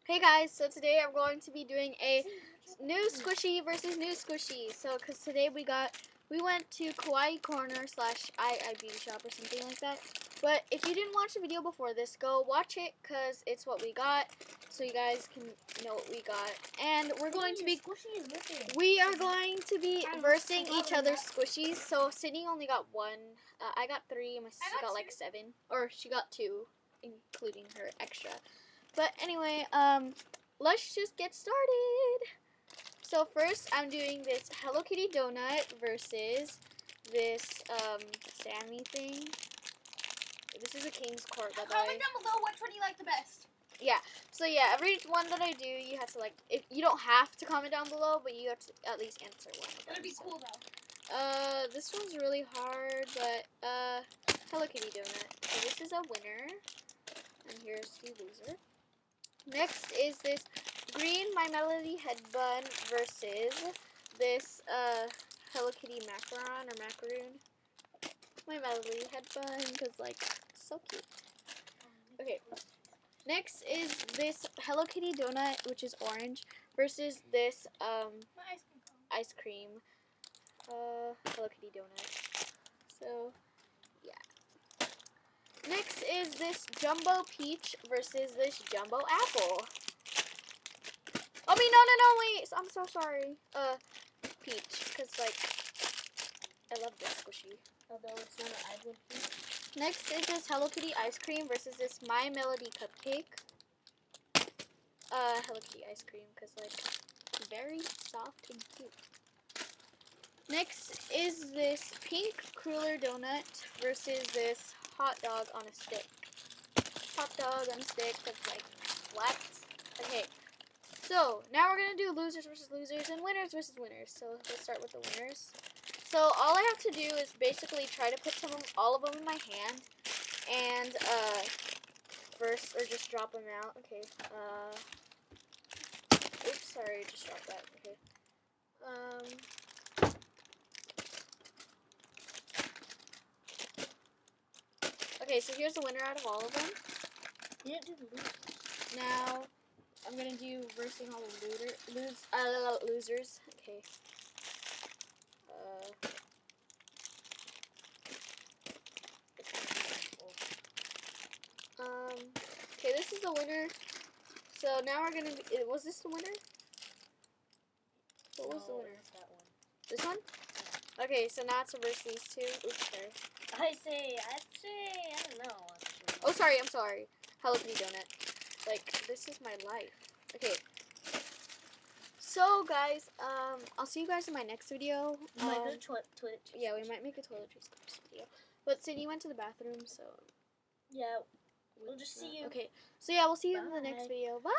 Hey guys, so today I'm going to be doing a new squishy versus new squishy. So, cause today we went to Kawaii Corner / I Beauty Shop or something like that. But if you didn't watch the video before this, go watch it cause it's what we got, so you guys can know what we got. And we are going to be versing each other's squishies. So Sydney only got one. I got 3. My sister got like 7, or she got 2, including her extra. But anyway, let's just get started. So first, I'm doing this Hello Kitty donut versus this Sammy thing. This is a King's Court, by the way. Comment down below which one you like the best. Yeah. So yeah, every one that I do, you have to you don't have to comment down below, but you have to at least answer one of them. It'd be cool though. This one's really hard, but Hello Kitty donut. So this is a winner, and here's the loser. Next is this green My Melody head bun versus this Hello Kitty macaroon. My Melody head bun, because like so cute. Okay. Next is this Hello Kitty donut, which is orange, versus this ice cream Hello Kitty donut. So yeah. Next is this jumbo peach versus this jumbo apple. I mean, no, wait. I'm so sorry. Peach, because, like, I love this squishy. Although it's not an Iceland peach. Next is this Hello Kitty ice cream versus this My Melody cupcake. Hello Kitty ice cream, because, like, very soft and cute. Next is this pink cruller donut versus this hot dog on a stick. Hot dog on a stick that's like flat. Okay, so now we're gonna do losers versus losers and winners versus winners. So let's start with the winners. So all I have to do is basically try to put all of them in my hand, and first, or just drop them out. Okay. Oops, sorry, just dropped that. Okay. Okay, so here's the winner out of all of them. You didn't do the losers. Now, I'm going to do versing all the losers. Okay. Okay, this is the winner. So now we're going to be, was this the winner? What was the winner? That one. This one? Yeah. Okay, so now it's to verse these two. Oops, sorry. I'd say, I don't know. Oh, sorry, I'm sorry. Hello Kitty donut. Like, this is my life. Okay. So, guys, I'll see you guys in my next video. We might do a toilet. Yeah, we might make a toiletries video. But Sydney went to the bathroom, so. Yeah, we'll just see you. Okay. So, yeah, we'll see you in the next Bye. video. Bye!